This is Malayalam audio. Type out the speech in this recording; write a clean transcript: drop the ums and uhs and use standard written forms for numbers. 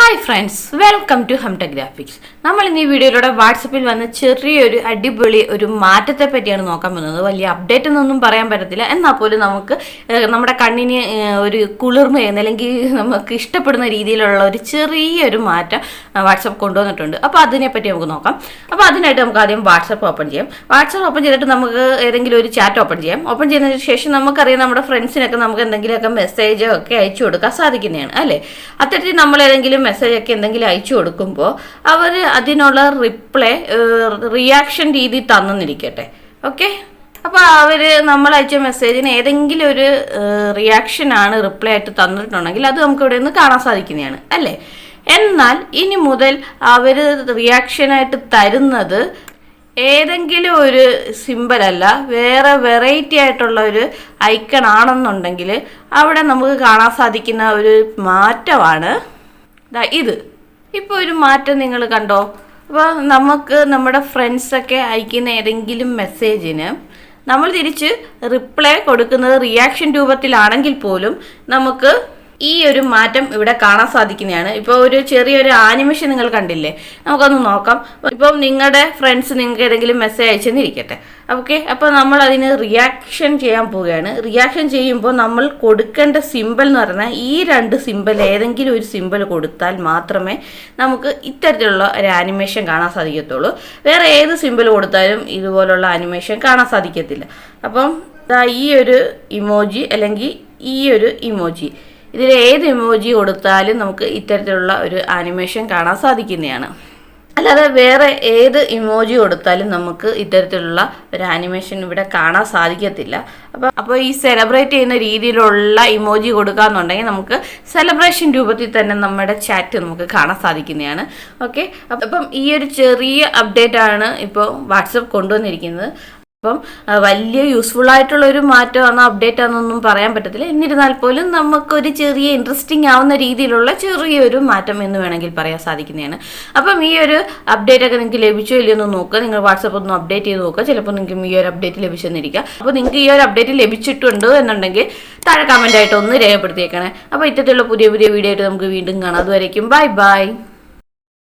Hi friends, welcome to Humtech graphics. നമ്മൾ ഇന്ന് ഈ വീഡിയോയിലൂടെ വാട്സപ്പിൽ വന്ന ചെറിയൊരു അടിപൊളി ഒരു മാറ്റത്തെ പറ്റിയാണ് നോക്കാൻ പോകുന്നത്. വലിയ അപ്ഡേറ്റ് എന്നൊന്നും പറയാൻ പറ്റത്തില്ല, എന്നാൽ പോലും നമുക്ക് നമ്മുടെ കണ്ണിന് ഒരു കുളിർമയെന്ന് അല്ലെങ്കിൽ നമുക്ക് ഇഷ്ടപ്പെടുന്ന രീതിയിലുള്ള ഒരു ചെറിയൊരു മാറ്റം വാട്സപ്പ് കൊണ്ടുവന്നിട്ടുണ്ട്. അപ്പോൾ അതിനെപ്പറ്റി നമുക്ക് നോക്കാം. അപ്പോൾ അതിനായിട്ട് നമുക്ക് ആദ്യം വാട്സപ്പ് ഓപ്പൺ ചെയ്യാം. വാട്സപ്പ് ഓപ്പൺ ചെയ്തിട്ട് നമുക്ക് ഏതെങ്കിലും ഒരു ചാറ്റ് ഓപ്പൺ ചെയ്യാം. ഓപ്പൺ ചെയ്തതിന് ശേഷം നമുക്കറിയാം നമ്മുടെ ഫ്രണ്ട്സിനൊക്കെ നമുക്ക് എന്തെങ്കിലുമൊക്കെ മെസ്സേജോ ഒക്കെ അയച്ചു കൊടുക്കാൻ സാധിക്കുന്നതാണ് അല്ലേ. അത്തരത്തിൽ നമ്മൾ ഏതെങ്കിലും മെസ്സേജൊക്കെ എന്തെങ്കിലും അയച്ചു കൊടുക്കുമ്പോൾ അവർ അതിനുള്ള റിയാക്ഷൻ രീതി തന്നിരിക്കട്ടെ. ഓക്കെ, അപ്പോൾ അവർ നമ്മൾ അയച്ച മെസ്സേജിന് ഏതെങ്കിലും ഒരു റിയാക്ഷനാണ് റിപ്ലൈ ആയിട്ട് തന്നിട്ടുണ്ടെങ്കിൽ അത് നമുക്ക് ഇവിടെ നിന്ന് കാണാൻ സാധിക്കുന്നതാണ് അല്ലേ. എന്നാൽ ഇനി മുതൽ അവർ റിയാക്ഷനായിട്ട് തരുന്നത് ഏതെങ്കിലും ഒരു സിമ്പൽ അല്ല, വേറെ വെറൈറ്റി ആയിട്ടുള്ള ഒരു ഐക്കൺ ആണെന്നുണ്ടെങ്കിൽ അവിടെ നമുക്ക് കാണാൻ സാധിക്കുന്ന ഒരു മാറ്റമാണ് ഇത്. ഇപ്പോൾ ഒരു മാറ്റം നിങ്ങൾ കണ്ടോ? അപ്പോൾ നമുക്ക് നമ്മുടെ ഫ്രണ്ട്സൊക്കെ അയക്കുന്ന ഏതെങ്കിലും മെസ്സേജിന് നമ്മൾ തിരിച്ച് റിപ്ലൈ കൊടുക്കുന്നത് റിയാക്ഷൻ രൂപത്തിലാണെങ്കിൽ പോലും നമുക്ക് ഈ ഒരു മാറ്റം ഇവിടെ കാണാൻ സാധിക്കുന്നതാണ്. ഇപ്പോൾ ഒരു ചെറിയൊരു ആനിമേഷൻ നിങ്ങൾ കണ്ടില്ലേ, നമുക്കൊന്ന് നോക്കാം. ഇപ്പം നിങ്ങളുടെ ഫ്രണ്ട്സ് നിങ്ങൾക്ക് ഏതെങ്കിലും മെസ്സേജ് അയച്ചെന്നിരിക്കട്ടെ. ഓക്കെ, അപ്പോൾ നമ്മൾ അതിന് റിയാക്ഷൻ ചെയ്യാൻ പോവുകയാണ്. റിയാക്ഷൻ ചെയ്യുമ്പോൾ നമ്മൾ കൊടുക്കേണ്ട സിമ്പൽ എന്ന് പറഞ്ഞാൽ ഈ രണ്ട് സിമ്പൽ ഏതെങ്കിലും ഒരു സിമ്പൽ കൊടുത്താൽ മാത്രമേ നമുക്ക് ഇത്തരത്തിലുള്ള ഒരു ആനിമേഷൻ കാണാൻ സാധിക്കത്തുള്ളൂ. വേറെ ഏത് സിമ്പൽ കൊടുത്താലും ഇതുപോലുള്ള ആനിമേഷൻ കാണാൻ സാധിക്കത്തില്ല. അപ്പം ഈ ഒരു ഇമോജി അല്ലെങ്കിൽ ഈ ഒരു ഇമോജി, ഇതിൽ ഏത് ഇമോജി കൊടുത്താലും നമുക്ക് ഇത്തരത്തിലുള്ള ഒരു ആനിമേഷൻ കാണാൻ സാധിക്കുന്നതാണ്. അല്ലാതെ വേറെ ഏത് ഇമോജി കൊടുത്താലും നമുക്ക് ഇത്തരത്തിലുള്ള ഒരു ആനിമേഷൻ ഇവിടെ കാണാൻ സാധിക്കത്തില്ല. അപ്പോൾ ഈ സെലിബ്രേറ്റ് ചെയ്യുന്ന രീതിയിലുള്ള ഇമോജി കൊടുക്കാന്നുണ്ടെങ്കിൽ നമുക്ക് സെലിബ്രേഷൻ രൂപത്തിൽ തന്നെ നമ്മുടെ ചാറ്റ് നമുക്ക് കാണാൻ സാധിക്കുന്നതാണ്. ഓക്കെ, അപ്പം ഈ ഒരു ചെറിയ അപ്ഡേറ്റ് ആണ് ഇപ്പോൾ വാട്സപ്പ് കൊണ്ടുവന്നിരിക്കുന്നത്. അപ്പം വലിയ യൂസ്ഫുൾ ആയിട്ടുള്ള ഒരു മാറ്റമാണോ അപ്ഡേറ്റ് ആണെന്നൊന്നും പറയാൻ പറ്റത്തില്ല. എന്നിരുന്നാൽ പോലും നമുക്കൊരു ചെറിയ ഇൻട്രസ്റ്റിംഗ് ആവുന്ന രീതിയിലുള്ള ചെറിയൊരു മാറ്റം എന്ന് വേണമെങ്കിൽ പറയാൻ സാധിക്കുന്നതാണ്. അപ്പം ഈ ഒരു അപ്ഡേറ്റ് ഒക്കെ നിങ്ങൾക്ക് ലഭിച്ചോ ഇല്ലയെന്ന് നോക്കുക. നിങ്ങൾ വാട്സപ്പ് ഒന്ന് അപ്ഡേറ്റ് ചെയ്ത് നോക്കുക. ചിലപ്പോൾ നിങ്ങൾക്ക് ഈ ഒരു അപ്ഡേറ്റ് ലഭിച്ചെന്നിരിക്കുക. അപ്പോൾ നിങ്ങൾക്ക് ഈ ഒരു അപ്ഡേറ്റ് ലഭിച്ചിട്ടുണ്ട് എന്നുണ്ടെങ്കിൽ താഴെ കമൻ്റ് ആയിട്ട് ഒന്ന് രേഖപ്പെടുത്തിയേക്കണേ. അപ്പോൾ ഇത്തരത്തിലുള്ള പുതിയ വീഡിയോ ആയിട്ട് നമുക്ക് വീണ്ടും കാണാം. അതുവരേക്കും ബൈ ബൈ.